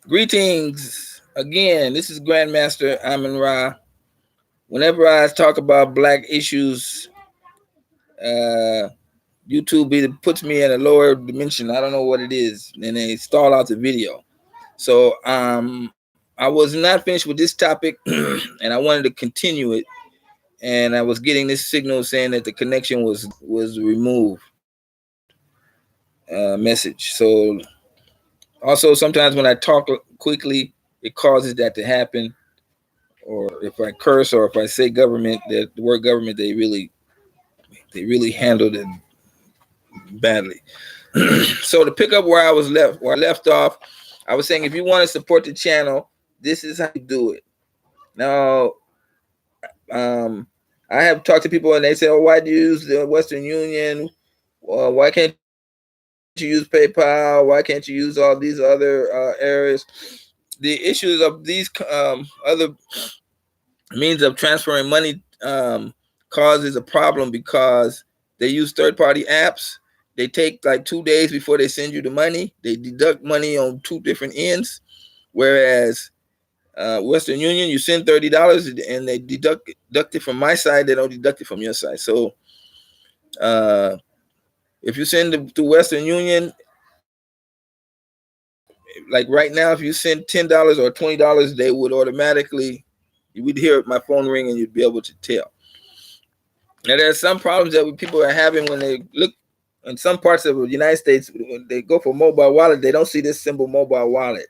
Greetings again. This is Grandmaster Amin Ra. Whenever I talk about black issues, uh, YouTube either puts me in a lower dimension. I don't know what it is, and they stall out the video. So I was not finished with this topic, and I wanted to continue it. And I was getting this signal saying that the connection was removed. Message. So also sometimes when I talk quickly, it causes that to happen. Or if I curse or if I say government, that the word government, they really handled it badly. So to pick up where I left off, I was saying if you want to support the channel, this is how you do it. Now, um, I have talked to people and they say, "Oh, why do you use the Western Union? Why can't you use PayPal? Why can't you use all these other areas?" The issues of these other means of transferring money causes a problem because they use third-party apps. They take like 2 days before they send you the money. They deduct money on two different ends, whereas Western Union, you send $30 and they deduct it from my side. They don't deduct it from your side. So uh, if you send it to Western Union, like right now, if you send $10 or $20, they would automatically, you would hear my phone ring and you'd be able to tell. Now, there's some problems that people are having when they look in some parts of the United States. When they go for mobile wallet, they don't see this symbol mobile wallet.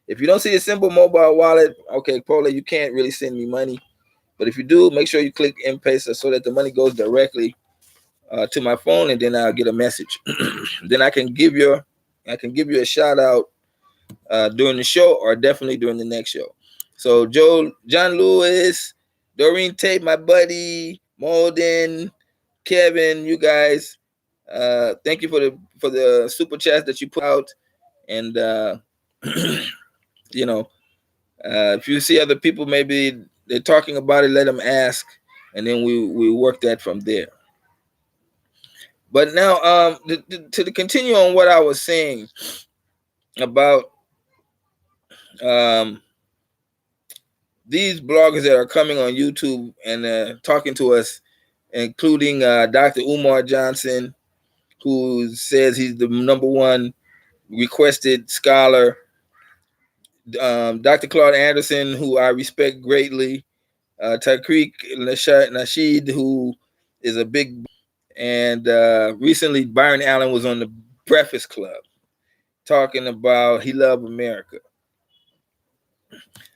If you don't see the symbol mobile wallet, okay, Paula, you can't really send me money. But if you do, make sure you click M-Pesa so that the money goes directly to my phone, and then I'll get a message. Then I can give you a shout out during the show, or definitely during the next show. So John Lewis, Doreen Tate, my buddy, Molden, Kevin, you guys, thank you for the super chats that you put out, and you know, if you see other people, maybe they're talking about it, let them ask, and then we work that from there. But now, to continue on what I was saying about um, these bloggers that are coming on YouTube and talking to us, including Dr. Umar Johnson, who says he's the number one requested scholar, Dr. Claude Anderson, who I respect greatly, Tariq Nasheed, who is a big, and recently Byron Allen was on the Breakfast Club talking about he loved America.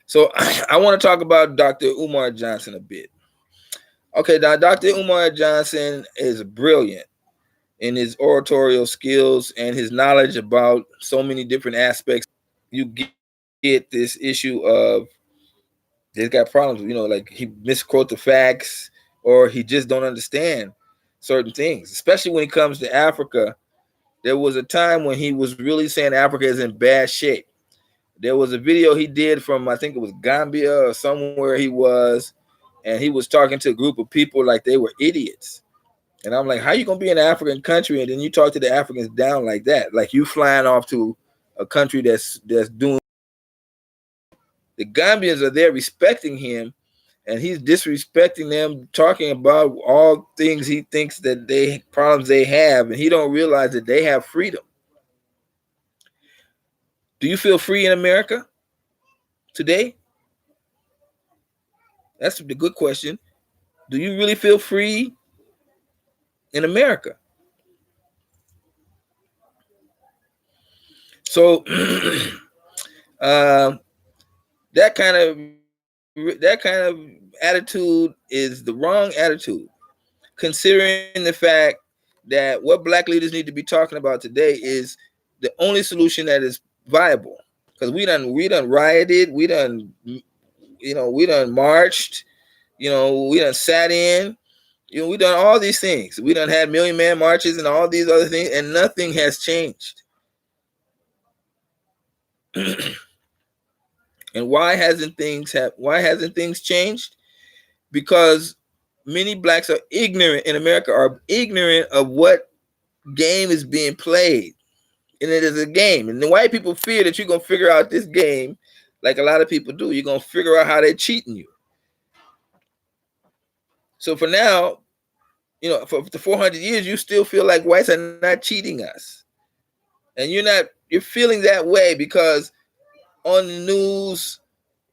So I want to talk about Dr. Umar Johnson a bit. Okay, now Dr. Umar Johnson is brilliant in his oratorial skills and his knowledge about so many different aspects. You get this issue of they've got problems, like he misquote the facts or he just don't understand certain things, especially when it comes to Africa. There was a time when he was really saying Africa is in bad shape. There was a video he did from, I think it was Gambia or somewhere he was, and he was talking to a group of people like they were idiots. And I'm like, how you gonna be in an African country and then you talk to the Africans down like that? Like you flying off to a country that's doing. The Gambians are there respecting him, and he's disrespecting them, talking about all things he thinks that problems they have, and he don't realize that they have freedom. Do you feel free in America today? That's the good question. Do you really feel free in America? So that kind of attitude is the wrong attitude, considering the fact that what black leaders need to be talking about today is the only solution that is viable. Because we done rioted, we done marched, we done sat in, we done all these things. We done had Million Man marches and all these other things, and nothing has changed. And why hasn't things changed? Because many blacks are ignorant in America, are ignorant of what game is being played. and it is a game. And the white people fear that you're gonna figure out this game, like a lot of people do. You're gonna figure out how they're cheating you. So for now, for the 400 years, you still feel like whites are not cheating us, and you're feeling that way because on the news,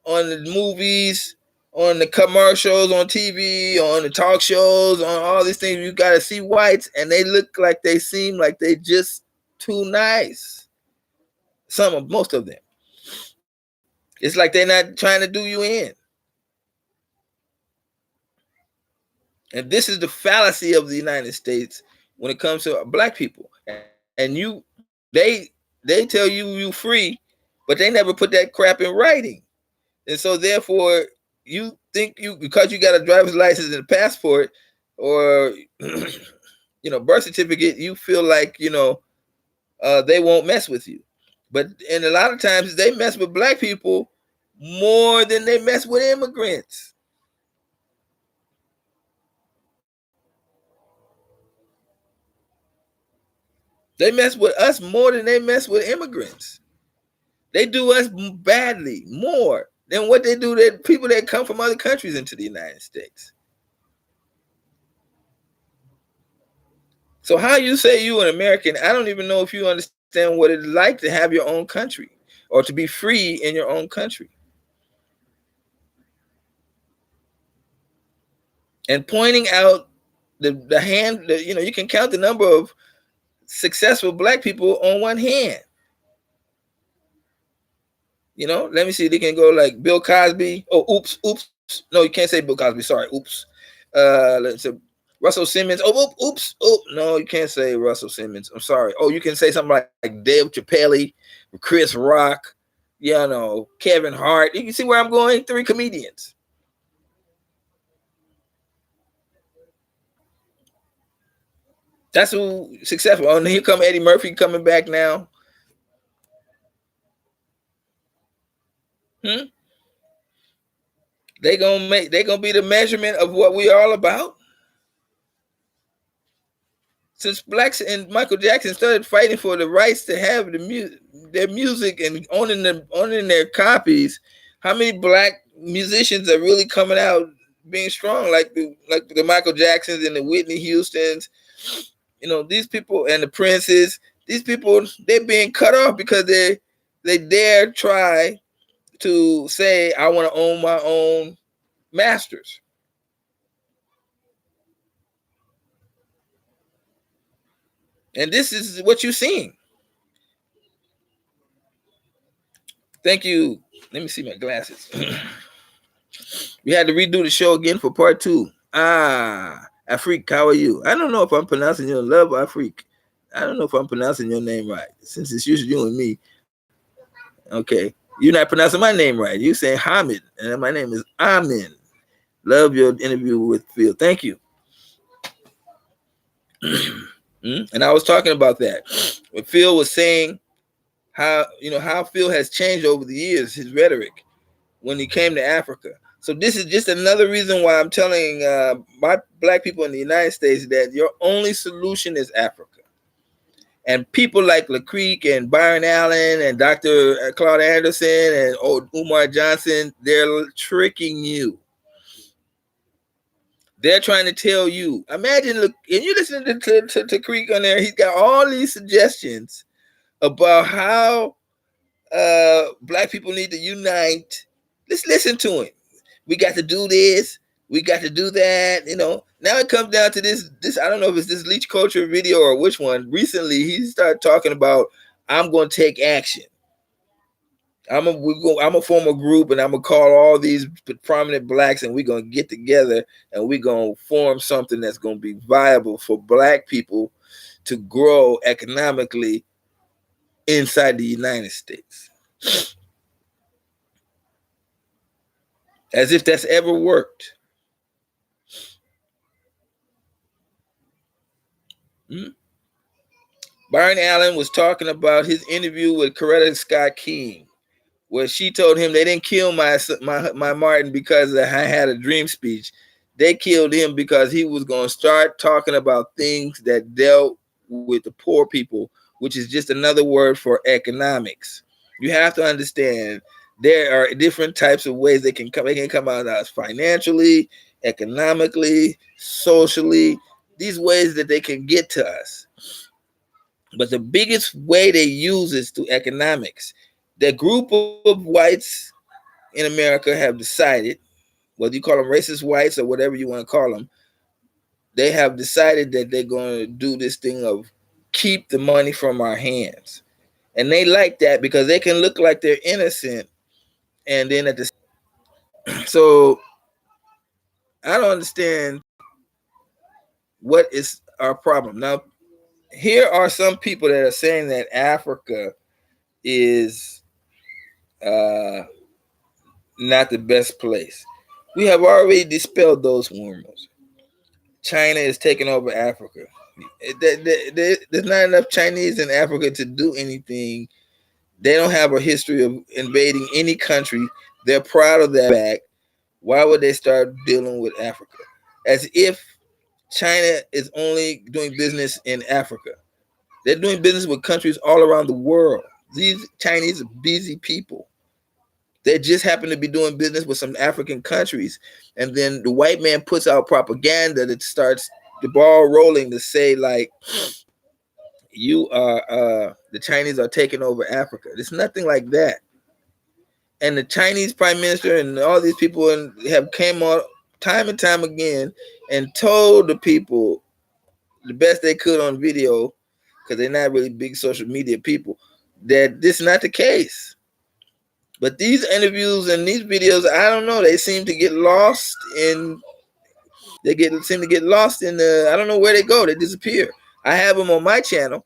on the movies, on the commercials, on TV, on the talk shows, on all these things, you got to see whites, and they look like they seem like they just too nice. Most of them. It's like they're not trying to do you in. And this is the fallacy of the United States when it comes to black people. And they tell you free, but they never put that crap in writing. And so therefore, you think because you got a driver's license and a passport or birth certificate, you feel like they won't mess with you. But and a lot of times they mess with black people more than they mess with immigrants. They mess with us more than they mess with immigrants. They do us badly more than what they do to people that come from other countries into the United States. So how you say you an American, I don't even know if you understand what it's like to have your own country or to be free in your own country. And pointing out the hand, you can count the number of successful black people on one hand. Let me see. They can go like Bill Cosby. Oh, oops. No, you can't say Bill Cosby. Sorry, oops. Let's say Russell Simmons. Oh, oops. Oh, no, you can't say Russell Simmons. I'm sorry. Oh, you can say something like Dave Chappelle, Chris Rock, Kevin Hart. You can see where I'm going. 3 comedians. That's who successful. Oh, and here come Eddie Murphy coming back now. They gonna be the measurement of what we are all about. Since blacks and Michael Jackson started fighting for the rights to have their music and owning their copies, how many black musicians are really coming out being strong, like the Michael Jacksons and the Whitney Houstons? These people and the Princes. These people, they're being cut off because they dare try to say, I want to own my own masters. And this is what you're seeing. Thank you. Let me see my glasses. We had to redo the show again for part 2. Afrique, how are you? I don't know if I'm pronouncing your love, Afrique. I don't know if I'm pronouncing your name right, since it's usually you and me. Okay. You're not pronouncing my name right. You're saying Hamid, and my name is Amin. Love your interview with Phil. Thank you. And I was talking about that. What Phil was saying, how Phil has changed over the years, his rhetoric when he came to Africa. So this is just another reason why I'm telling my black people in the United States that your only solution is Africa. And people like LaCreek and Byron Allen and Dr. Claude Anderson and Umar Johnson, they're tricking you. They're trying to tell you. Imagine, look, and you listen to Creek on there. He's got all these suggestions about how black people need to unite. Let's listen to him. We got to do this. We got to do that. Now it comes down to this. I don't know if it's this Leech Culture video or which one. Recently, he started talking about, I'm going to take action. I'm gonna form a group, and I'm gonna call all these prominent blacks, and we're gonna get together, and we're gonna form something that's gonna be viable for black people to grow economically inside the United States. As if that's ever worked. Byron Allen was talking about his interview with Coretta Scott King, where she told him they didn't kill my Martin because I had a dream speech. They killed him because he was going to start talking about things that dealt with the poor people which is just another word for economics. You have to understand there are different types of ways they can come. They can come out as financially, economically, socially. These ways that they can get to us. But the biggest way they use is through economics. The group of whites in America have decided, whether you call them racist whites or whatever you want to call them, they have decided that they're going to do this thing of keep the money from our hands. And they like that because they can look like they're innocent. And then at the so I don't understand what is our problem. Now, here are some people that are saying that Africa is not the best place. We have already dispelled those rumors. China is taking over Africa. There's not enough Chinese in Africa to do anything. They don't have a history of invading any country. They're proud of that fact. Why would they start dealing with Africa? As if China is only doing business in Africa. They're doing business with countries all around the world. These Chinese are busy people. They just happen to be doing business with some African countries. And then the white man puts out propaganda that starts the ball rolling to say, like, the Chinese are taking over Africa. There's nothing like that. And the Chinese prime minister and all these people have came on time and time again and told the people the best they could on video, because they're not really big social media people, that this is not the case. But these interviews and these videos, I don't know, they seem to get lost in seem to get lost in I don't know where they go. They disappear. I have them on my channel.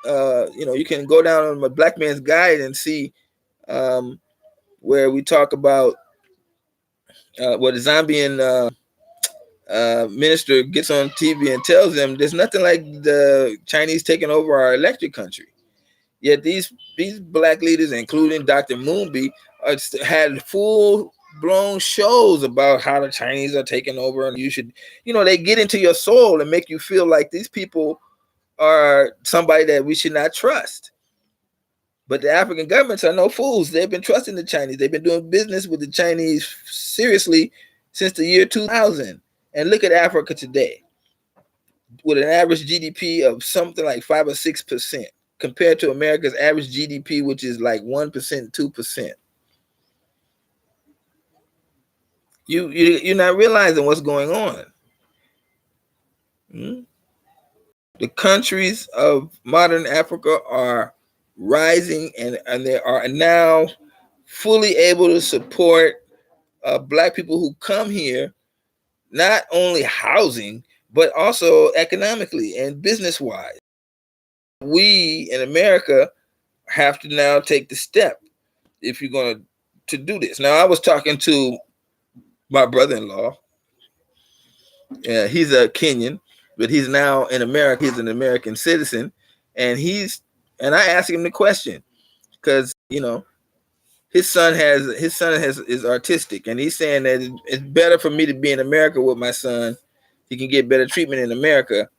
You can go down on my Black Man's Guide and see where we talk about what the Zambian minister gets on TV and tells them there's nothing like the Chinese taking over our electric country. Yet these black leaders, including Dr. Moonby, had full-blown shows about how the Chinese are taking over, and you should, they get into your soul and make you feel like these people are somebody that we should not trust. But the African governments are no fools. They've been trusting the Chinese. They've been doing business with the Chinese seriously since the year 2000. And look at Africa today, with an average GDP of something like 5 or 6%, compared to America's average GDP, which is like 1%, 2%. You're not realizing what's going on. The countries of modern Africa are rising, and they are now fully able to support black people who come here, not only housing, but also economically and business-wise. We in America have to now take the step if you're going to do this. Now, I was talking to my brother-in-law. He's a Kenyan, but he's now in America. He's an American citizen, and I asked him the question because his son is artistic, and he's saying that it's better for me to be in America with my son. He can get better treatment in America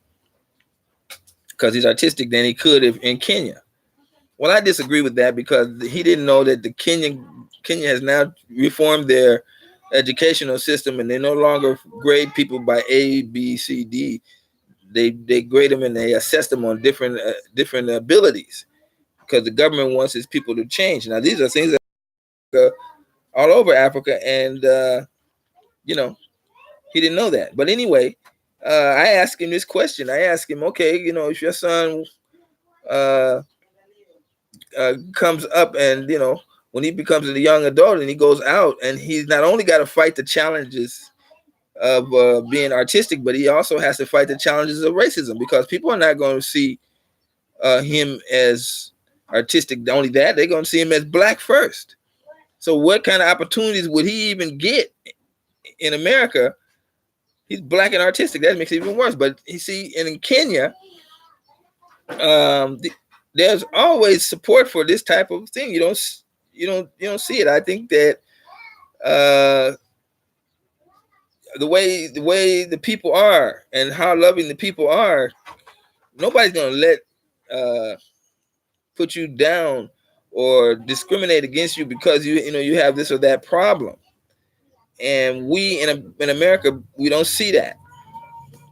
because he's artistic than he could if in Kenya. Well, I disagree with that because he didn't know that Kenya has now reformed their educational system, and they no longer grade people by A, B, C, D. They grade them and they assess them on different abilities, because the government wants its people to change. Now, these are things that all over Africa, and he didn't know that. But anyway, I asked him this question. I asked him, okay, if your son comes up and when he becomes a young adult and he goes out, and he's not only got to fight the challenges of being artistic, but he also has to fight the challenges of racism, because people are not going to see him as artistic. Only that, they're going to see him as black first. So what kind of opportunities would he even get in America? He's black and artistic. That makes it even worse. But you see, in Kenya, there's always support for this type of thing. You don't see it. I think that the way the people are and how loving the people are, nobody's gonna let put you down or discriminate against you because you have this or that problem. And we in America, we don't see that,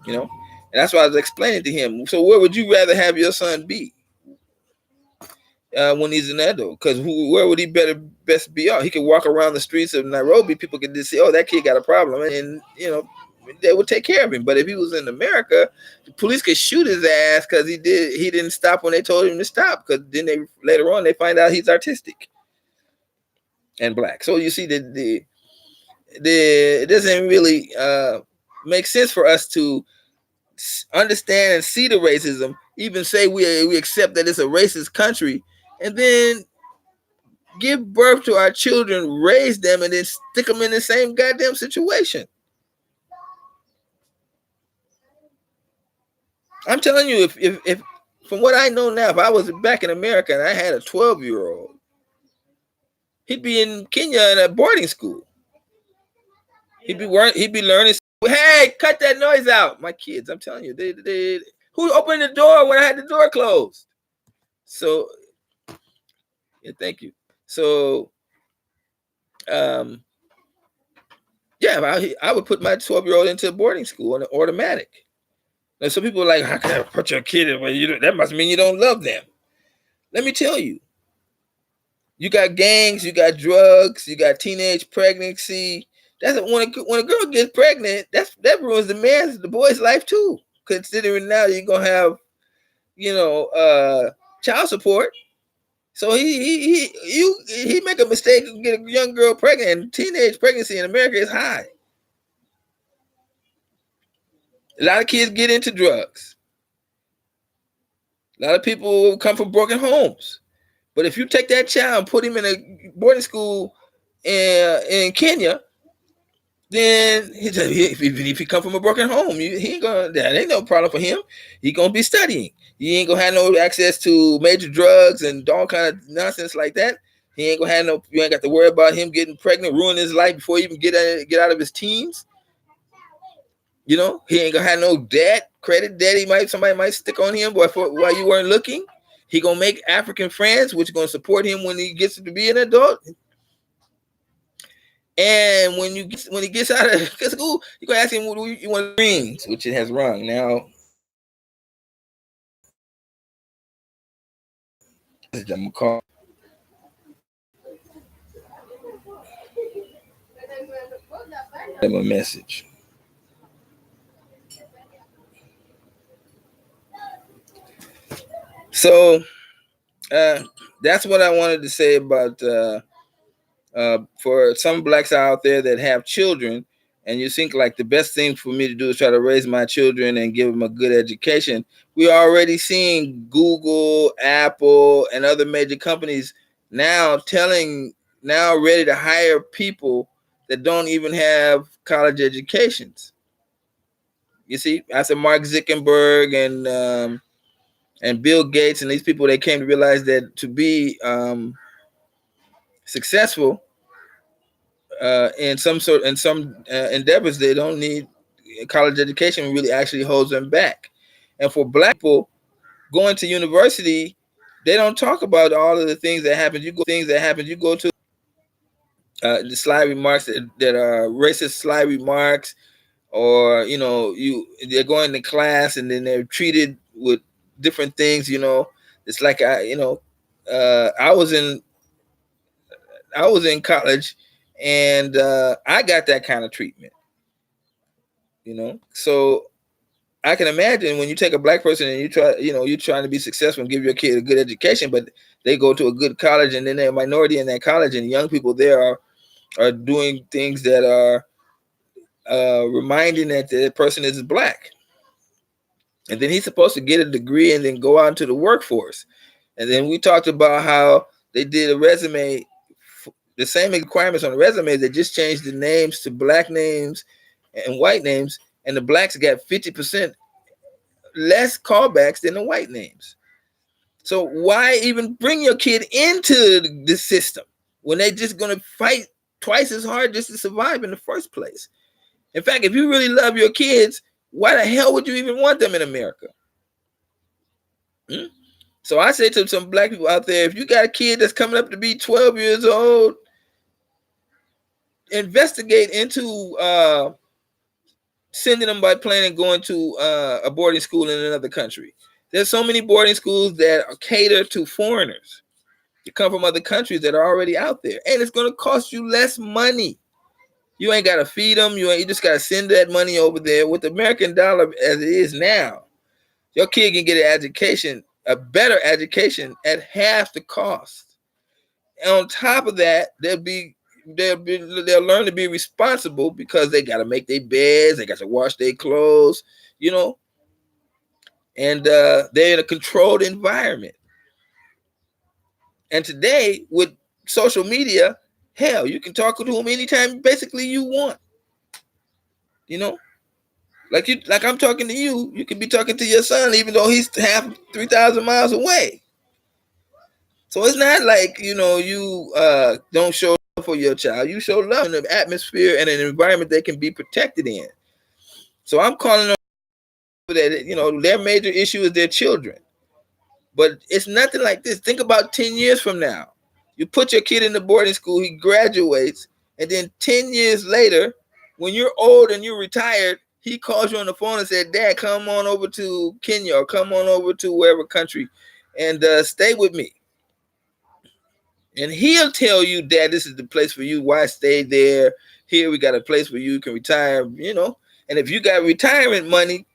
and that's why I was explaining to him. So where would you rather have your son be when he's an adult? Because where would he best be out? He could walk around the streets of Nairobi, people could just say, "Oh, that kid got a problem," and they would take care of him. But if he was in America, the police could shoot his ass because he didn't stop when they told him to stop. Because then later on they find out he's artistic and black. So you see that it doesn't really make sense for us to understand and see the racism, even say we accept that it's a racist country, and then give birth to our children, raise them, and then stick them in the same goddamn situation. I'm telling you, if from what I know now, if I was back in America and I had a 12-year-old, he'd be in Kenya in a boarding school. He'd be learning. Hey, cut that noise out. My kids, I'm telling you, they who opened the door when I had the door closed? So, yeah, thank you. So, yeah, I would put my 12-year-old into a boarding school on an automatic. Now, some people are like, how can I put your kid in? That must mean you don't love them. Let me tell you, you got gangs, you got drugs, you got teenage pregnancy. That's when a girl gets pregnant, that ruins the boy's life too. Considering now you're gonna have, child support. So he make a mistake and get a young girl pregnant, and teenage pregnancy in America is high. A lot of kids get into drugs. A lot of people come from broken homes. But if you take that child and put him in a boarding school in Kenya, then even if he come from a broken home, he ain't gonna. That ain't no problem for him. He gonna be studying. He ain't gonna have no access to major drugs and all kind of nonsense like that. He ain't gonna have no. You ain't got to worry about him getting pregnant, ruin his life before he even get out of his teens. He ain't gonna have no debt, credit debt. Somebody might stick on him while you weren't looking. He gonna make African friends, which is gonna support him when he gets to be an adult. And when he gets out of school, you're gonna ask him, "What do you want rings?" Which it has rung now. I'm gonna call. Them a message. So that's what I wanted to say about for some blacks out there that have children, and you think like the best thing for me to do is try to raise my children and give them a good education. We're already seeing Google, Apple, and other major companies now ready to hire people that don't even have college educations. You see, I said Mark Zuckerberg and Bill Gates and these people, they came to realize that to be successful in some endeavors, they don't need college education. Really actually holds them back. And for black people going to university, they don't talk about all of the things that happen. You go to the sly remarks that are racist sly remarks, or they're going to class and then they're treated with different things. It's like I was in college, and I got that kind of treatment. So I can imagine when you take a black person and you're trying to be successful and give your kid a good education, but they go to a good college and then they're a minority in that college, and young people there are doing things that are reminding that the person is black. And then he's supposed to get a degree and then go out into the workforce. And then we talked about how they did a resume, the same requirements on the resume. They just changed the names to black names and white names, and the blacks got 50% less callbacks than the white names. So why even bring your kid into the system when they just going to fight twice as hard just to survive in the first place? In fact, if you really love your kids, why the hell would you even want them in America? So I say to some black people out there, if you got a kid that's coming up to be 12 years old, investigate into sending them by plane and going to a boarding school in another country. There's so many boarding schools that cater to foreigners that come from other countries that are already out there, and it's going to cost you less money. You ain't got to feed them. You just got to send that money over there. With the American dollar as it is now, your kid can get an education, a better education at half the cost. And on top of that, they'll learn to be responsible because they got to make their beds, they got to wash their clothes, and they're in a controlled environment. And today with social media, hell, you can talk to them anytime basically you want. Like I'm talking to you, you can be talking to your son even though he's 3,000 miles away. So it's not like you don't show love for your child. You show love in an atmosphere and an environment they can be protected in. So I'm calling them that their major issue is their children. But it's nothing like this. Think about 10 years from now. You put your kid in the boarding school, he graduates, and then 10 years later, when you're old and you're retired, he calls you on the phone and said, Dad, come on over to Kenya or come on over to wherever country and stay with me. And he'll tell you, Dad, this is the place for you. Why stay there? Here we got a place where you can retire, And if you got retirement money,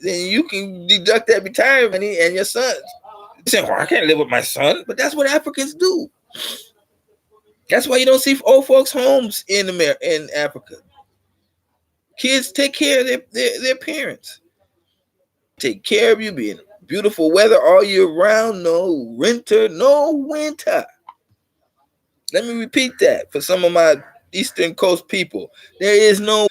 then you can deduct that retirement money and your son's. You say, well, I can't live with my son. But that's what Africans do. That's why you don't see old folks' homes in Africa. Kids take care of their parents. Take care of you, be in beautiful weather all year round. No winter. Let me repeat that for some of my Eastern Coast people. There is no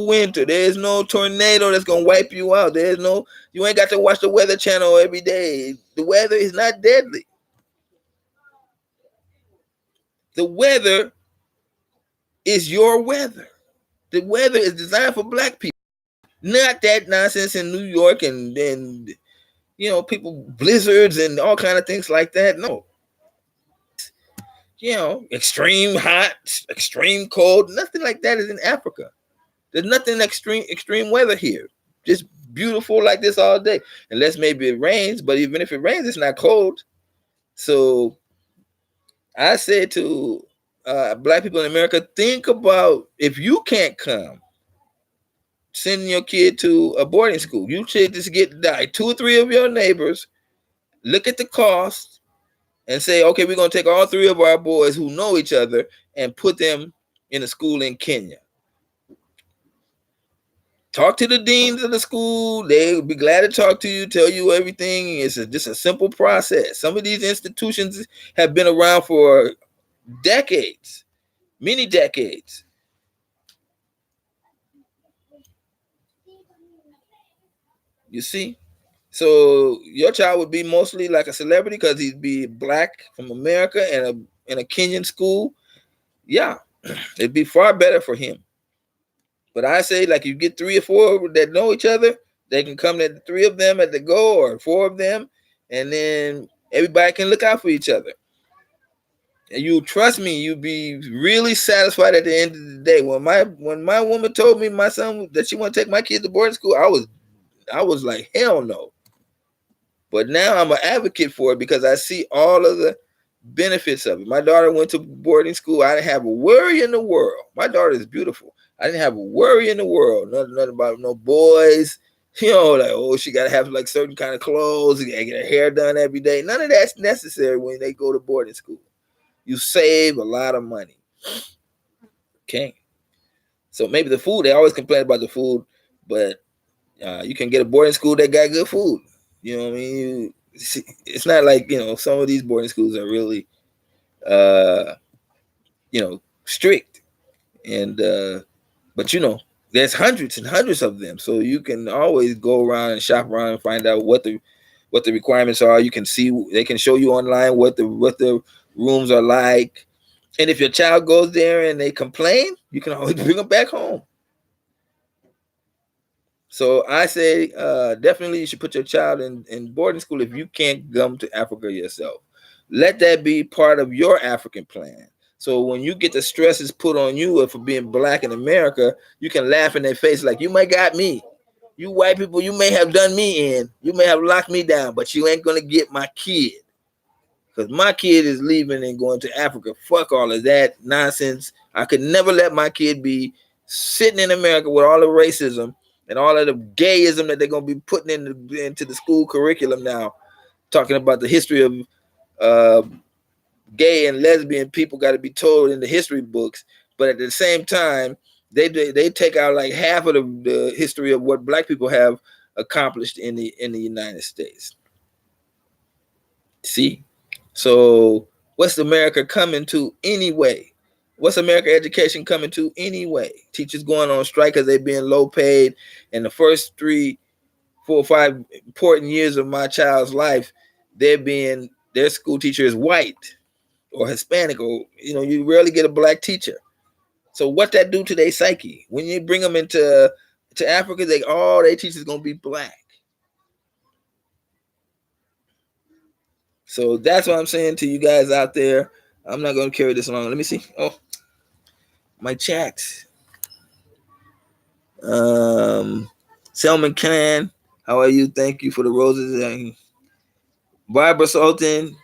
winter. There is no tornado that's gonna wipe you out. You ain't got to watch the Weather Channel every day. The weather is not deadly. The weather is your weather. The weather is designed for black people. Not that nonsense in New York and then people blizzards and all kind of things like that. No. Extreme hot, extreme cold, nothing like that is in Africa. There's nothing extreme weather here. Just beautiful like this all day. Unless maybe it rains, but even if it rains, it's not cold. So I say to black people in America, think about if you can't come, sending your kid to a boarding school. You should just get like 2 or 3 of your neighbors, look at the cost, and say, okay, we're going to take all 3 of our boys who know each other and put them in a school in Kenya. Talk to the deans of the school. They'll be glad to talk to you, tell you everything. It's just a simple process. Some of these institutions have been around for decades, many decades. You see? So your child would be mostly like a celebrity because he'd be black from America and in a Kenyan school. Yeah, it'd be far better for him. But I say, like, you get 3 or 4 that know each other, they can come to 3 of them at the go or 4 of them, and then everybody can look out for each other. And you trust me, you'll be really satisfied at the end of the day. When my woman told me my son that she want to take my kids to boarding school, I was like, hell no. But now I'm an advocate for it because I see all of the benefits of it. My daughter went to boarding school. I didn't have a worry in the world. My daughter is beautiful. I didn't have a worry in the world. Nothing about no boys. Like, she got to have like certain kind of clothes. She got to get her hair done every day. None of that's necessary when they go to boarding school. You save a lot of money. Okay. So maybe the food, they always complain about the food, but you can get a boarding school that got good food. You know what I mean? It's not like, some of these boarding schools are really, strict. And, but, there's hundreds and hundreds of them. So you can always go around and shop around and find out what the requirements are. You can see, they can show you online what the rooms are like. And if your child goes there and they complain, you can always bring them back home. So I say definitely you should put your child in boarding school if you can't come to Africa yourself. Let that be part of your African plan. So when you get the stresses put on you for being black in America, you can laugh in their face like, you might got me. You white people, you may have done me in. You may have locked me down, but you ain't going to get my kid. Because my kid is leaving and going to Africa. Fuck all of that nonsense. I could never let my kid be sitting in America with all the racism and all of the gayism that they're going to be putting into the school curriculum now, talking about the history of gay and lesbian people got to be told in the history books. But at the same time, they take out like half of the history of what black people have accomplished in the United States. See? So what's America coming to anyway? What's America education coming to anyway? Teachers going on strike because they're being low paid. And the first 3, 4, 5 important years of my child's life, their school teacher is white or Hispanic, or you rarely get a black teacher. So what that do to their psyche? When you bring them to Africa, all their teachers gonna be black. So that's what I'm saying to you guys out there. I'm not going to carry this along. Let me see. Oh, my chat. Selman Khan, how are you? Thank you for the roses. Barbara Sultan,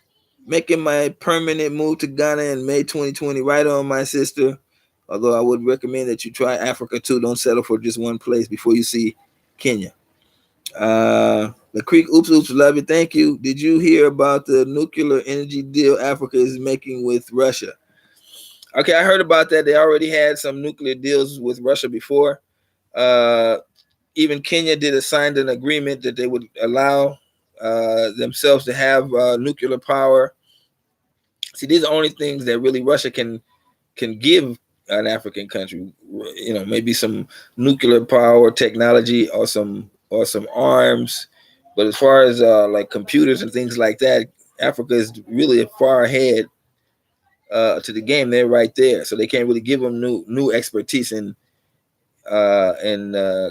making my permanent move to Ghana in May 2020. Right on, my sister. Although I would recommend that you try Africa too. Don't settle for just one place before you see Kenya. The Creek, oops, love it. Thank you. Did you hear about the nuclear energy deal Africa is making with Russia? Okay, I heard about that. They already had some nuclear deals with Russia before. Even Kenya signed an agreement that they would allow themselves to have nuclear power. See, these are the only things that really Russia can give an African country. Maybe some nuclear power technology or some arms. But as far as like computers and things like that, Africa is really far ahead to the game. They're right there, so they can't really give them new expertise in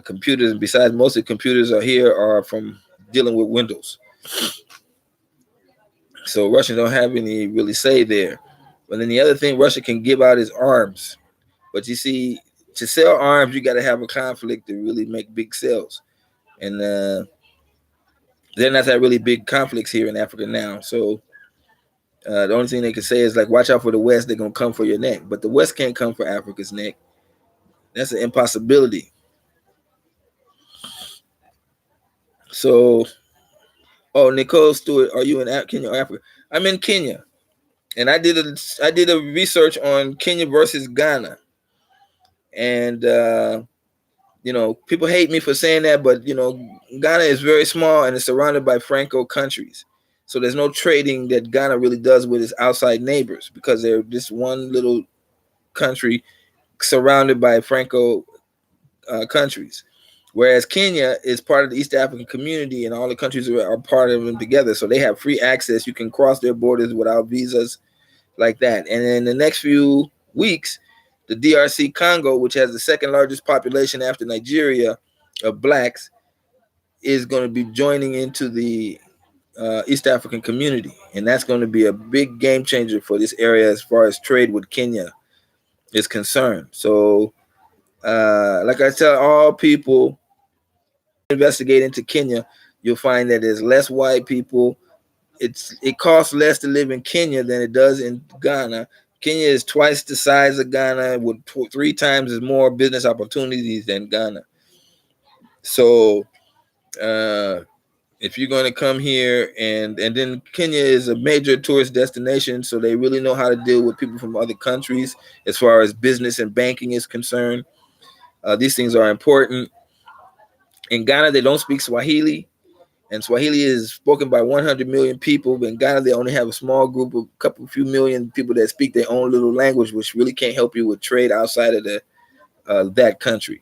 computers. And besides, most of the computers are from dealing with Windows, so Russia don't have any really say there. But then the other thing Russia can give out is arms. But you see, to sell arms, you got to have a conflict to really make big sales, and they're not that really big conflicts here in Africa now. So the only thing they can say is like, watch out for the West. They're gonna come for your neck, but the West can't come for Africa's neck. That's an impossibility. So, Nicole Stewart, are you in Kenya or Africa? I'm in Kenya, and I did a research on Kenya versus Ghana, and people hate me for saying that, but Ghana is very small and it's surrounded by Franco countries. So there's no trading that Ghana really does with its outside neighbors because they're just one little country surrounded by Franco countries. Whereas Kenya is part of the East African community and all the countries are part of them together. So they have free access. You can cross their borders without visas like that. And in the next few weeks, the DRC Congo, which has the second largest population after Nigeria of blacks, is going to be joining into the East African community. And that's going to be a big game changer for this area as far as trade with Kenya is concerned. So, like I tell all people, investigate into Kenya, you'll find that there's less white people. It costs less to live in Kenya than it does in Ghana. Kenya is twice the size of Ghana with 3 times as more business opportunities than Ghana. So if you're going to come here, and then Kenya is a major tourist destination, so they really know how to deal with people from other countries as far as business and banking is concerned. These things are important. In Ghana, they don't speak Swahili, and Swahili is spoken by 100 million people. But in Ghana, they only have a small group of few million people that speak their own little language, which really can't help you with trade outside of that country.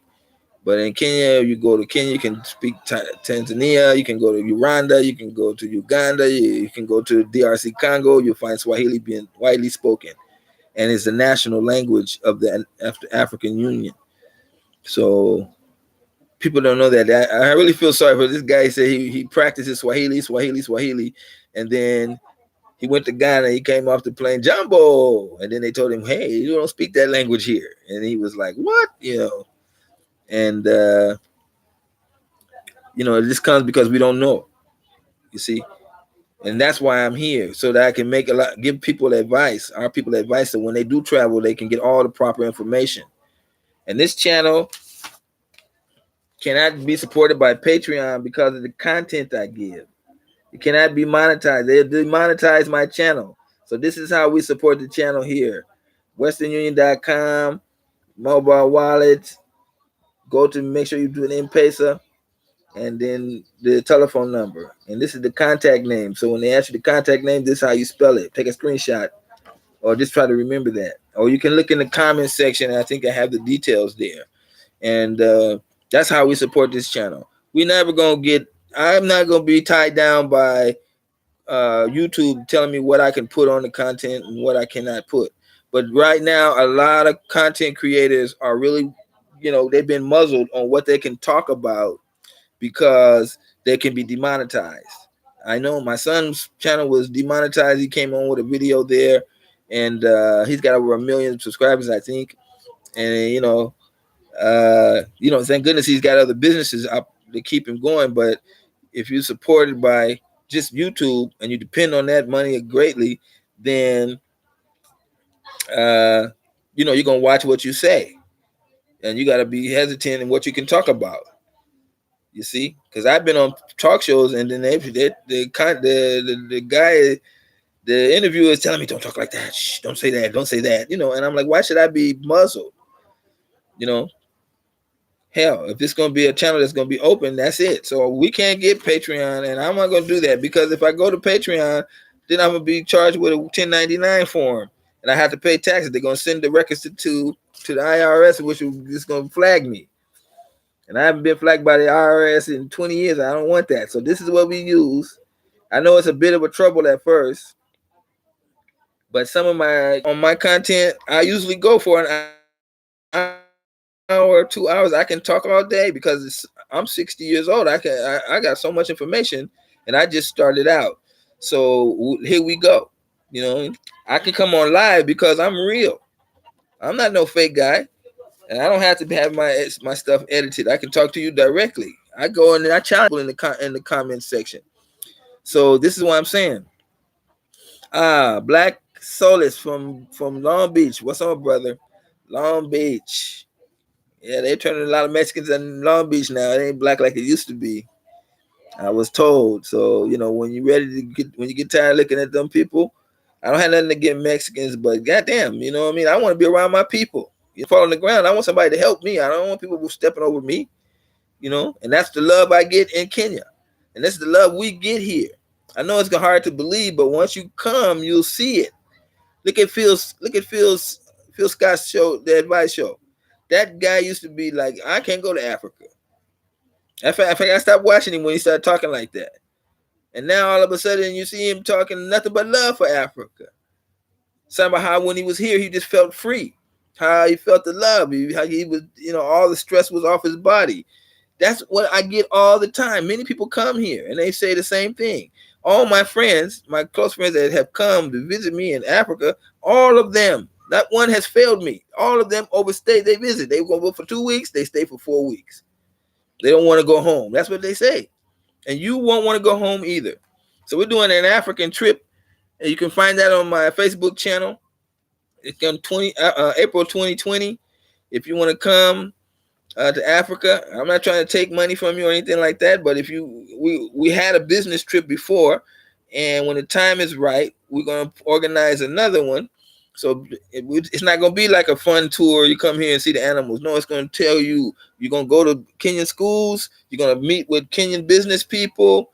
But in Kenya, you go to Kenya, you can speak Tanzania, you can go to Rwanda, you can go to Uganda, you can go to DRC Congo. You'll find Swahili being widely spoken, and it's the national language of the African Union. So People don't know that. I really feel sorry for this guy. He said he practices Swahili, and then he went to Ghana. He came off the plane, Jumbo, and then they told him, "Hey, you don't speak that language here." And he was like, "What?" And this comes because we don't know. You see, and that's why I'm here, so that I can give people advice, our people advice, so when they do travel, they can get all the proper information. And this channel cannot be supported by Patreon because of the content I give. It cannot be monetized. They demonetize my channel. So this is how we support the channel here. WesternUnion.com, mobile wallet. Go to make sure you do an M-Pesa, and then the telephone number. And this is the contact name. So when they ask you the contact name, this is how you spell it. Take a screenshot or just try to remember that. Or you can look in the comment section. I think I have the details there. And that's how we support this channel. I'm not going to be tied down by YouTube telling me what I can put on the content and what I cannot put. But right now, a lot of content creators are really, they've been muzzled on what they can talk about because they can be demonetized. I know my son's channel was demonetized. He came on with a video there, and he's got over 1 million subscribers, I think. And thank goodness he's got other businesses up to keep him going. But if you're supported by just YouTube and you depend on that money greatly, then you're gonna watch what you say, and you got to be hesitant in what you can talk about. You see, because I've been on talk shows, and then the guy, the interviewer is telling me, "Don't talk like that. Shh, don't say that. Don't say that." And I'm like, why should I be muzzled? Hell, if it's going to be a channel that's going to be open, that's it. So we can't get Patreon, and I'm not going to do that, because if I go to Patreon, then I'm going to be charged with a 1099 form, and I have to pay taxes. They're going to send the records to the IRS, which is going to flag me. And I haven't been flagged by the IRS in 20 years. I don't want that. So this is what we use. I know it's a bit of a trouble at first, but on my content, I usually go for an hour, 2 hours. I can talk all day because I'm 60 years old. I got so much information, and I just started out. So here we go. I can come on live because I'm real. I'm not no fake guy. And I don't have to have my stuff edited. I can talk to you directly. I go in and I challenge people in the comment section. So this is what I'm saying. Black Solace from Long Beach. What's up, brother? Long Beach. Yeah, they're turning a lot of Mexicans in Long Beach now. It ain't black like it used to be. I was told. So when you get tired of looking at them people, I don't have nothing against Mexicans, but goddamn, what I mean? I want to be around my people. You fall on the ground. I want somebody to help me. I don't want people stepping over me, and that's the love I get in Kenya. And that's the love we get here. I know it's hard to believe, but once you come, you'll see it. Look at Phil Scott's show, the advice show. That guy used to be like, I can't go to Africa. In fact, I stopped watching him when he started talking like that. And now all of a sudden you see him talking nothing but love for Africa. Something about how when he was here, he just felt free. How he felt the love. How he was, all the stress was off his body. That's what I get all the time. Many people come here and they say the same thing. All my friends, my close friends that have come to visit me in Africa, all of them, not one has failed me. All of them overstay. They visit. They go for 2 weeks. They stay for 4 weeks. They don't want to go home. That's what they say. And you won't want to go home either. So we're doing an African trip. And you can find that on my Facebook channel. It's on April 2020. If you want to come to Africa, I'm not trying to take money from you or anything like that. But if we had a business trip before, and when the time is right, we're going to organize another one. So it's not going to be like a fun tour. You come here and see the animals. No, it's going to tell you, you're going to go to Kenyan schools. You're going to meet with Kenyan business people.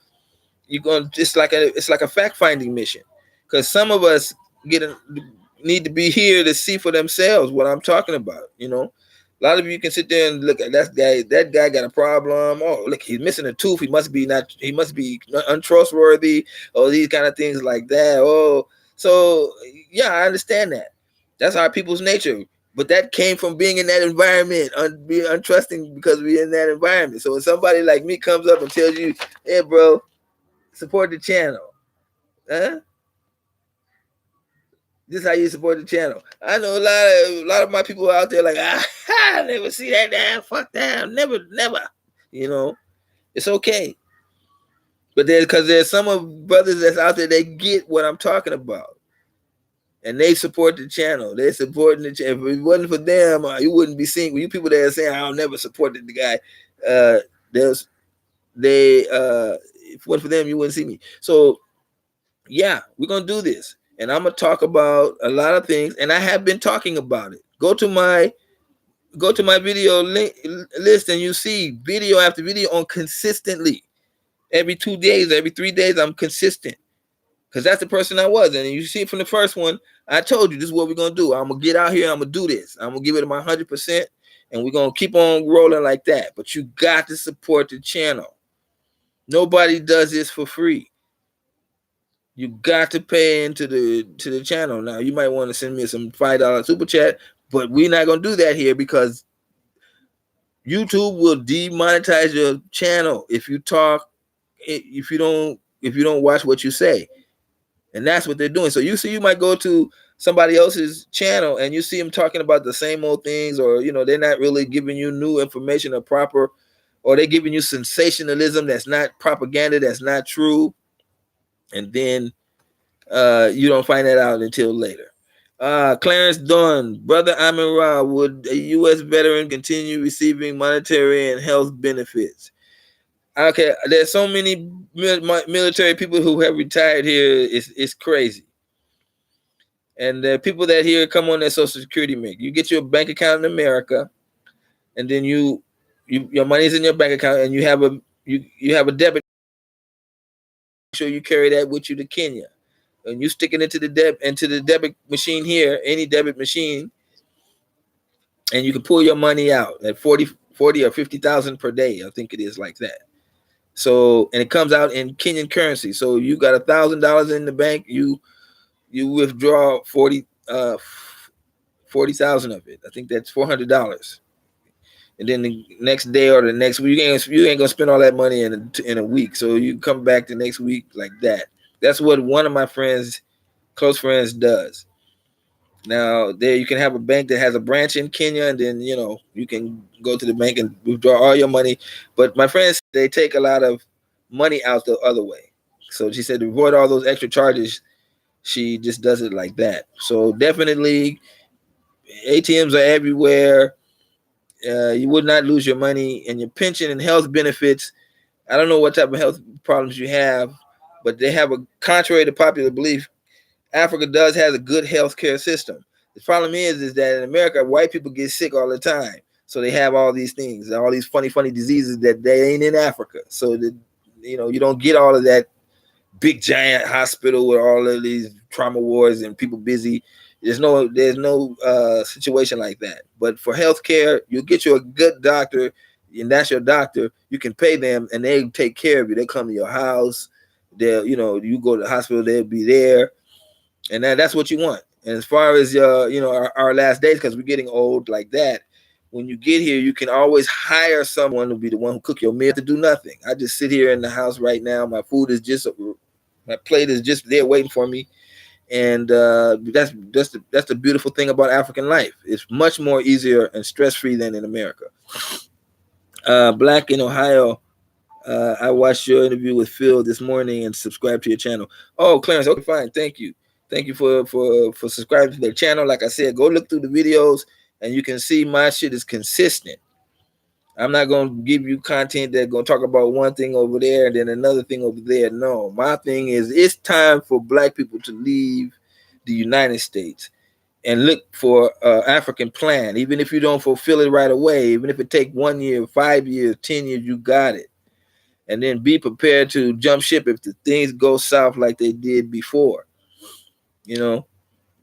You're going to, it's like a fact-finding mission. Because some of us need to be here to see for themselves what I'm talking about. A lot of you can sit there and look at that guy. That guy got a problem. Oh, look, he's missing a tooth. He must be untrustworthy, or these kind of things like that. Oh, so yeah, I understand that. That's our people's nature. But that came from being in that environment, being untrusting because we're in that environment. So when somebody like me comes up and tells you, hey, bro, support the channel. Huh? This is how you support the channel. I know a lot of my people out there like, I never see that damn, fuck that, never. You know, it's okay. But there's some of brothers that's out there, they get what I'm talking about. And they support the channel. They're supporting the channel. If it wasn't for them, you wouldn't be seeing. You people that are saying I'll never support the guy, if it wasn't for them, you wouldn't see me. So yeah, we're gonna do this, and I'm gonna talk about a lot of things, and I have been talking about it. Go to my video list, and you see video after video on consistently. Every 2 days, every 3 days, I'm consistent. Because that's the person I was. And you see it from the first one, I told you this is what we're going to do. I'm going to get out here, I'm going to do this. I'm going to give it my 100%, and we're going to keep on rolling like that. But you got to support the channel. Nobody does this for free. You got to pay into the channel. Now, you might want to send me some $5 super chat, but we're not going to do that here because YouTube will demonetize your channel if you talk, if you don't watch what you say. And that's what they're doing. So you might go to somebody else's channel and you see them talking about the same old things, or they're not really giving you new information or proper, or they're giving you sensationalism that's not propaganda, that's not true. And then you don't find that out until later. Clarence Dunn, Brother Amira, would a U.S. veteran continue receiving monetary and health benefits? Okay, there's so many military people who have retired here. It's crazy. And the people that here come on their Social Security make. You get your bank account in America, and then your money's in your bank account, and you have a debit. Make sure you carry that with you to Kenya, and you stick it into the debit machine here, any debit machine, and you can pull your money out at 40 or 50,000 per day. I think it is like that. So, and it comes out in Kenyan currency. So you got $1,000 in the bank, you withdraw 40,000 of it. I think that's $400. And then the next day or the next week, you ain't gonna spend all that money in a week. So you come back the next week like that. That's what one of my close friends does. Now, there you can have a bank that has a branch in Kenya, and then you can go to the bank and withdraw all your money. But my friends, they take a lot of money out the other way. So she said to avoid all those extra charges, she just does it like that. So definitely, ATMs are everywhere. You would not lose your money, and your pension and health benefits. I don't know what type of health problems you have, but they have contrary to popular belief, Africa does have a good healthcare system. The problem is that in America, white people get sick all the time. So they have all these things, all these funny diseases that they ain't in Africa. So that you don't get all of that big giant hospital with all of these trauma wards and people busy. There's no situation like that. But for healthcare, you get you a good doctor, and that's your doctor. You can pay them, and they take care of you. They come to your house. You go to the hospital, they'll be there. And that's what you want. And as far as our last days, because we're getting old like that, when you get here, you can always hire someone to be the one who cook your meal, to do nothing. I just sit here in the house right now. My plate is just there waiting for me. And that's the beautiful thing about African life. It's much more easier and stress-free than in America. Black in Ohio. I watched your interview with Phil this morning and subscribed to your channel. Oh, Clarence, okay, fine. Thank you. Thank you for subscribing to their channel. Like I said, go look through the videos, and you can see my shit is consistent. I'm not going to give you content that's going to talk about one thing over there and then another thing over there. No, my thing is it's time for Black people to leave the United States and look for an African plan. Even if you don't fulfill it right away, even if it takes 1 year, 5 years, 10 years, you got it. And then be prepared to jump ship if the things go south like they did before.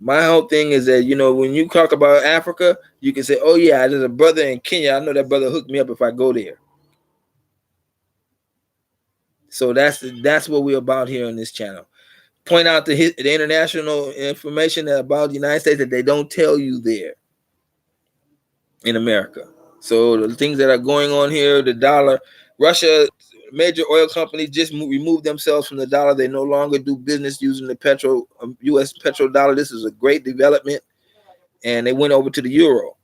My whole thing is that, when you talk about Africa, you can say, oh, yeah, there's a brother in Kenya. I know that brother hooked me up if I go there. So that's what we're about here on this channel. Point out the international information about the United States that they don't tell you there. in America. So the things that are going on here, the dollar, Russia, major oil companies just removed themselves from the dollar. They no longer do business using the U.S. petrodollar. This is a great development, and they went over to the euro.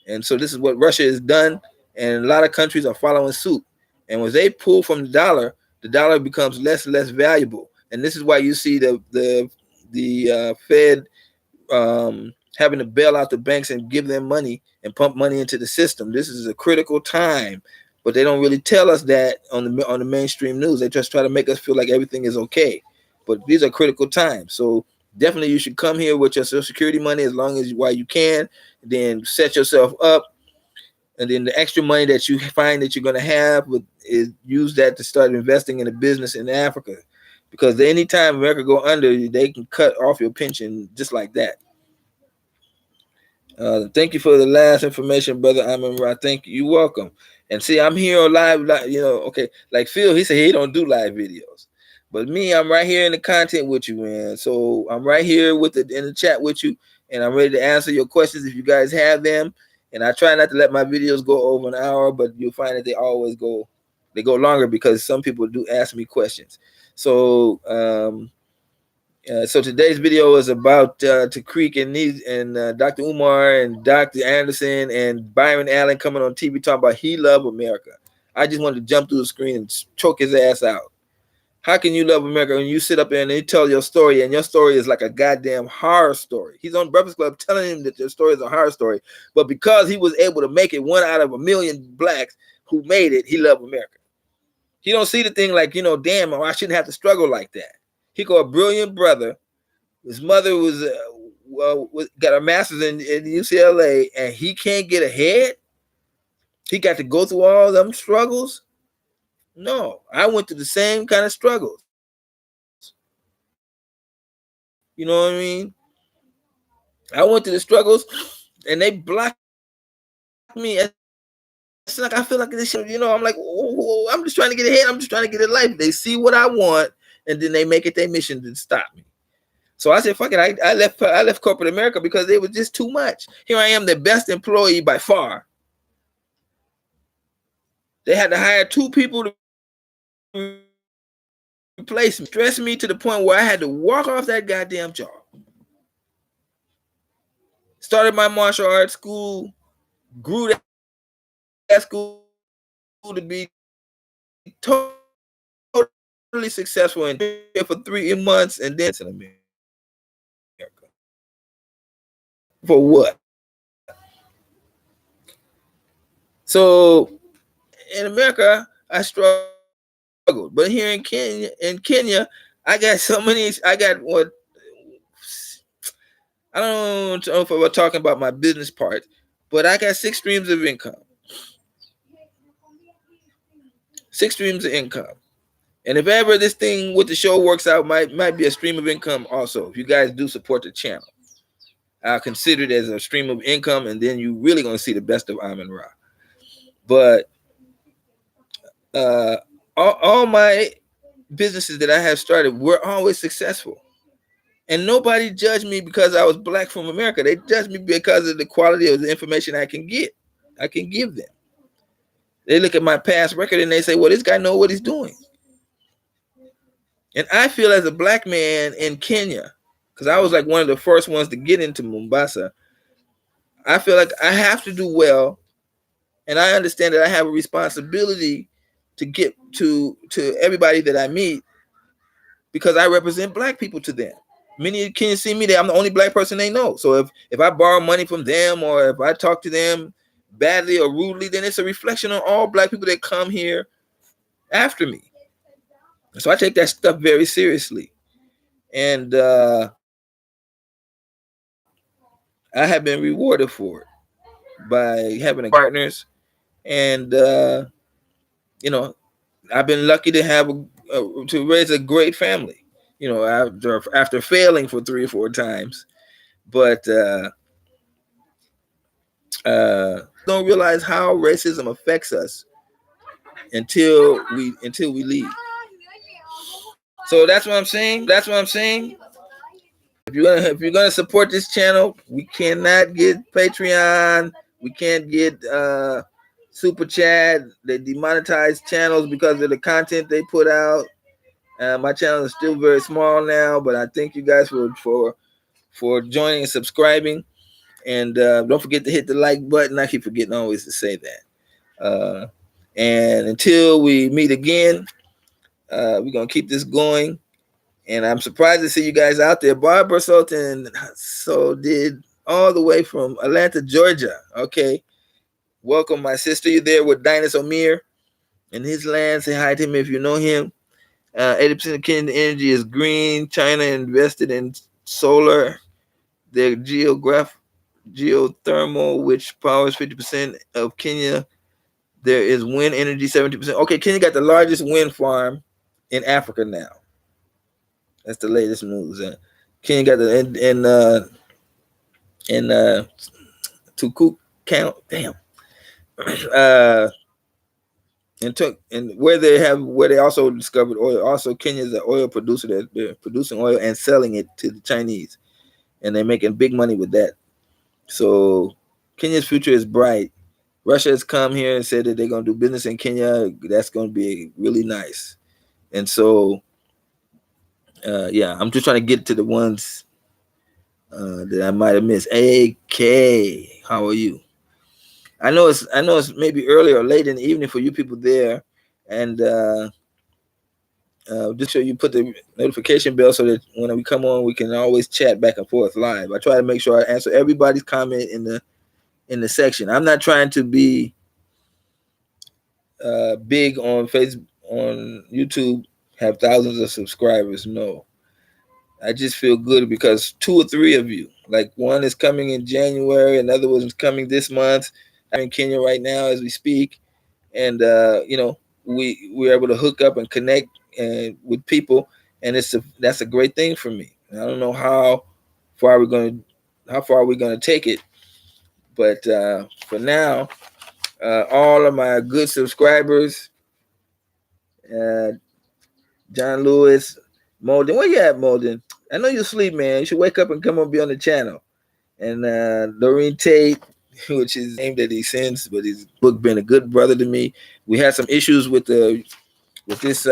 And so this is what Russia has done, and a lot of countries are following suit. And when they pull from the dollar becomes less and less valuable. And this is why you see the Fed having to bail out the banks and give them money and pump money into the system. This is a critical time, but they don't really tell us that on the mainstream news. They just try to make us feel like everything is okay. But these are critical times. So definitely you should come here with your Social Security money as long as while you can, then set yourself up. And then the extra money that you find that you're going to have is use that to start investing in a business in Africa. Because anytime America go under, they can cut off your pension just like that. Thank you for the last information, brother. I thank you. You're welcome. And see, I'm here on live, okay. Like Phil, he said he don't do live videos. But me, I'm right here in the content with you, man. So I'm right here in the chat with you, and I'm ready to answer your questions if you guys have them. And I try not to let my videos go over an hour, but you'll find that they go longer because some people do ask me questions. So so today's video is about Tariq and Dr. Umar and Dr. Anderson and Byron Allen coming on TV talking about he love America. I just wanted to jump through the screen and choke his ass out. How can you love America when you sit up there and they tell your story and your story is like a goddamn horror story? He's on Breakfast Club telling him that your story is a horror story, but because he was able to make it 1 out of 1 million blacks who made it, he loved America. He don't see the thing like, damn, I shouldn't have to struggle like that. He got a brilliant brother. His mother was got a master's in UCLA, and he can't get ahead. He got to go through all them struggles. No, I went through the same kind of struggles. You know what I mean? I went through the struggles, and they blocked me. It's like I feel like this, I'm like, oh, I'm just trying to get ahead. I'm just trying to get a life. They see what I want, and then they make it their mission to stop me. So I said, fuck it. I left corporate America because it was just too much. Here I am, the best employee by far. They had to hire 2 people to replace me. Stressed me to the point where I had to walk off that goddamn job. Started my martial arts school, grew that school to be totally successful and for 3 months, and then in America. For what? So in America, I struggled, but here in Kenya, I got so many. I got what? I don't know if we're talking about my business part, but I got 6 streams of income. 6 streams of income. And if ever this thing with the show works out, might be a stream of income also. If you guys do support the channel, I'll consider it as a stream of income, and then you really gonna see the best of Amin Ra. But all my businesses that I have started were always successful. And nobody judged me because I was black from America. They judged me because of the quality of the information I can give them. They look at my past record and they say, well, this guy knows what he's doing. And I feel as a black man in Kenya, because I was like one of the first ones to get into Mombasa, I feel like I have to do well. And I understand that I have a responsibility to get to everybody that I meet because I represent black people to them. Many Kenyans see me, I'm the only black person they know. So if I borrow money from them or if I talk to them badly or rudely, then it's a reflection on all black people that come here after me. So I take that stuff very seriously. And I have been rewarded for it by having partners. And, I've been lucky to have to raise a great family. After failing for 3 or 4 times, but don't realize how racism affects us until we leave. So that's what I'm saying. If you're gonna support this channel, we cannot get Patreon We can't get super chat. They demonetize channels because of the content they put out. My channel is still very small now, but I thank you guys for joining and subscribing. And don't forget to hit the like button. I keep forgetting always to say that. And until we meet again, we're gonna keep this going. And I'm surprised to see you guys out there. Barbara Sultan did all the way from Atlanta, Georgia. Okay. Welcome, my sister. You're there with Dinus Umar in his land. Say hi to him if you know him. 80% of Kenyan energy is green. China invested in solar. Their geothermal, which powers 50% of Kenya. There is wind energy, 70%. Okay, Kenya got the largest wind farm in Africa now. That's the latest news. Kenya got the in Tukuk count. Damn. And where they also discovered oil. Also, Kenya is an oil producer that they're producing oil and selling it to the Chinese, and they're making big money with that. So Kenya's future is bright. Russia has come here and said that they're going to do business in Kenya. That's going to be really nice. And so, I'm just trying to get to the ones that I might have missed. AK, how are you? I know it's maybe early or late in the evening for you people there, and just so you put the notification bell so that when we come on, we can always chat back and forth live. I try to make sure I answer everybody's comment in the section. I'm not trying to be big on Facebook, on YouTube, have thousands of subscribers. No, I just feel good because 2 or 3 of you, like one is coming in January, another one is coming this month. I'm in Kenya right now as we speak, and we're able to hook up and connect with people, and that's a great thing for me. I don't know how far we're going to take it, but for now, all of my good subscribers, John Lewis, Molden, where you at, Molden? I know you sleep, man. You should wake up and come and be on the channel. And Doreen Tate, which is the name that he sends, but his book been a good brother to me. We had some issues with this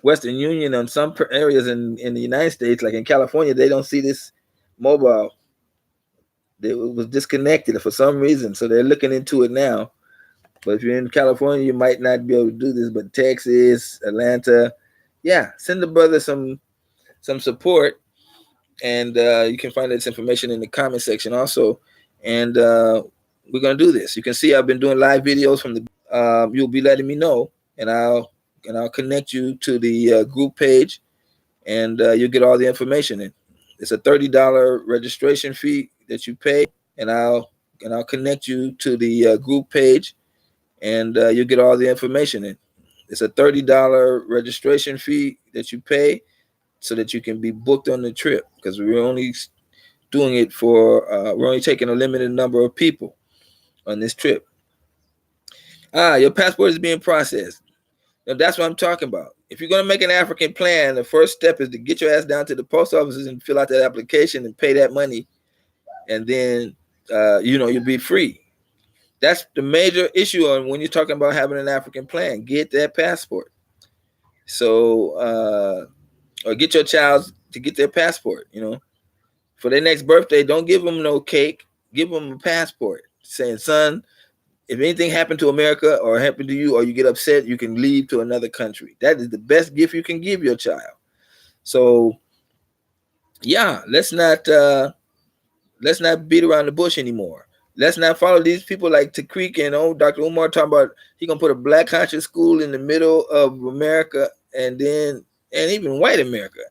Western Union on some areas in the United States, like in California, they don't see this mobile. It was disconnected for some reason, so they're looking into it now. But if you're in California, you might not be able to do this. But Texas, Atlanta, send the brother some support, and you can find this information in the comment section also. And we're gonna do this. You can see I've been doing live videos from the. You'll be letting me know, and I'll connect you to the group page, and you'll get all the information in. It's a $30 registration fee that you pay, and I'll connect you to the group page, and you'll get all the information in. It's a $30 registration fee that you pay so that you can be booked on the trip, because we're only doing it for we're only taking a limited number of people on this trip. Your passport is being processed. Now, that's what I'm talking about. If you're going to make an African plan, the first step is to get your ass down to the post offices and fill out that application and pay that money, and then you'll be free. That's the major issue on when you're talking about having an African plan. Get that passport. So, or get your child to get their passport. For their next birthday, don't give them no cake. Give them a passport saying, son, if anything happened to America or happened to you, or you get upset, you can leave to another country. That is the best gift you can give your child. So, let's not beat around the bush anymore. Let's not follow these people like Tariq and Dr. Umar talking about he gonna put a black conscious school in the middle of America, and even white America,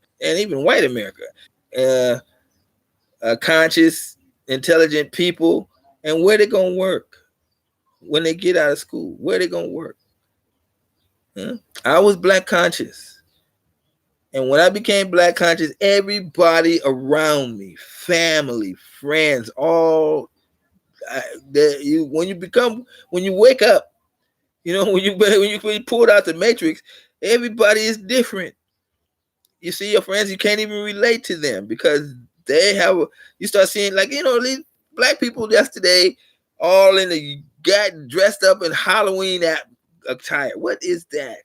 conscious, intelligent people, and where they gonna work when they get out of school? Where they gonna work? I was black conscious, and when I became black conscious, everybody around me, family, friends, all when you wake up, when you pulled out the matrix, everybody is different. You see your friends, you can't even relate to them because you start seeing these black people yesterday all in the got dressed up in Halloween attire. What is that?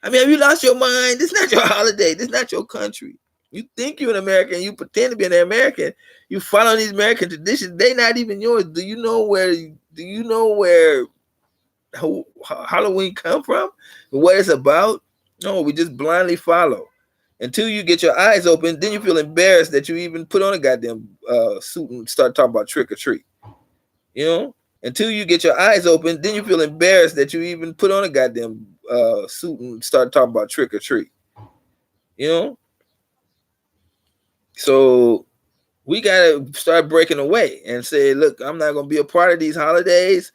I mean, have you lost your mind? This is not your holiday. This is not your country. You think you're an American, you pretend to be an American, you follow these American traditions, they not even yours. Do you know where Halloween come from? What it's about? No, we just blindly follow. Until you get your eyes open, then you feel embarrassed that you even put on a goddamn suit and start talking about trick or treat. You know? Until you get your eyes open, then you feel embarrassed that you even put on a goddamn suit and start talking about trick or treat. You know? So we gotta start breaking away and say, look, I'm not gonna be a part of these holidays.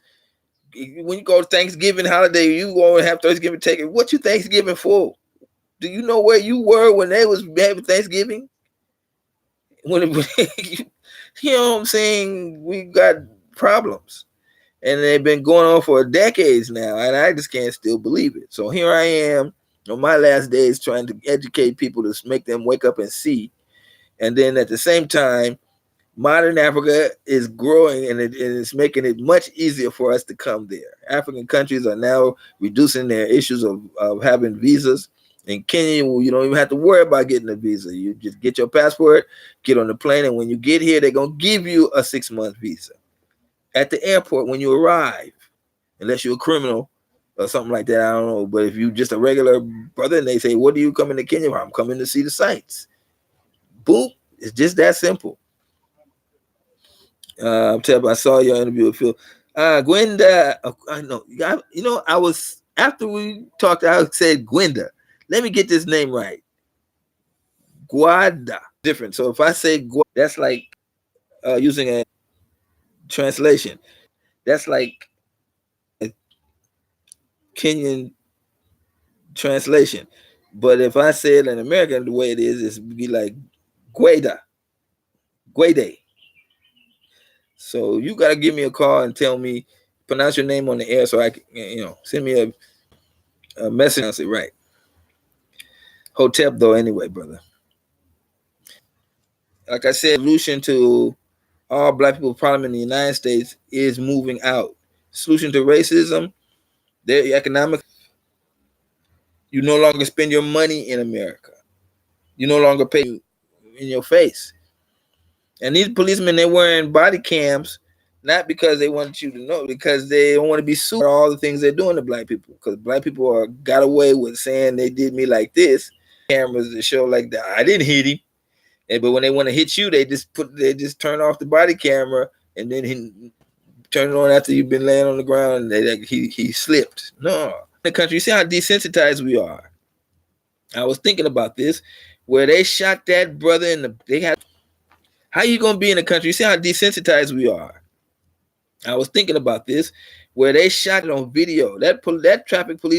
When you go to Thanksgiving holiday, you go and have Thanksgiving. Take it. What you Thanksgiving for? Do you know where you were when they was having Thanksgiving? When you know what I'm saying? We got problems, and they've been going on for decades now, and I just can't still believe it. So here I am on my last days trying to educate people to make them wake up and see. And then at the same time, modern Africa is growing, and it's making it much easier for us to come there. African countries are now reducing their issues of having visas. In Kenya, you don't even have to worry about getting a visa. You just get your passport, get on the plane, and when you get here, they're going to give you a 6-month visa. At the airport, when you arrive, unless you're a criminal or something like that, I don't know. But if you're just a regular brother and they say, what are you coming to Kenya for? I'm coming to see the sights. Boom. It's just that simple. I saw your interview with Phil. Gwenda, I know. I was, after we talked, I said Gwenda. Let me get this name right. Guada. Different. So if I say Guada, that's like using a translation. That's like a Kenyan translation. But if I say it in American, the way it is, it'd be like Gueda. Guede. So you got to give me a call and tell me, pronounce your name on the air so I can, send me a message. I say, right. Hotep, though, anyway, brother. Like I said, solution to all black people's problem in the United States is moving out. Solution to racism, their economic. You no longer spend your money in America. You no longer pay in your face. And these policemen, they're wearing body cams, not because they want you to know, because they don't want to be sued for all the things they're doing to black people. Because black people got away with saying they did me like this. Cameras that show like that. I didn't hit him. But when they want to hit you, they just turn off the body camera and then he turn it on after you've been laying on the ground and he slipped. No. In the country, you see how desensitized we are. I was thinking about this, where they shot that brother how you gonna be in the country? You see how desensitized we are. I was thinking about this, where they shot it on video. That traffic police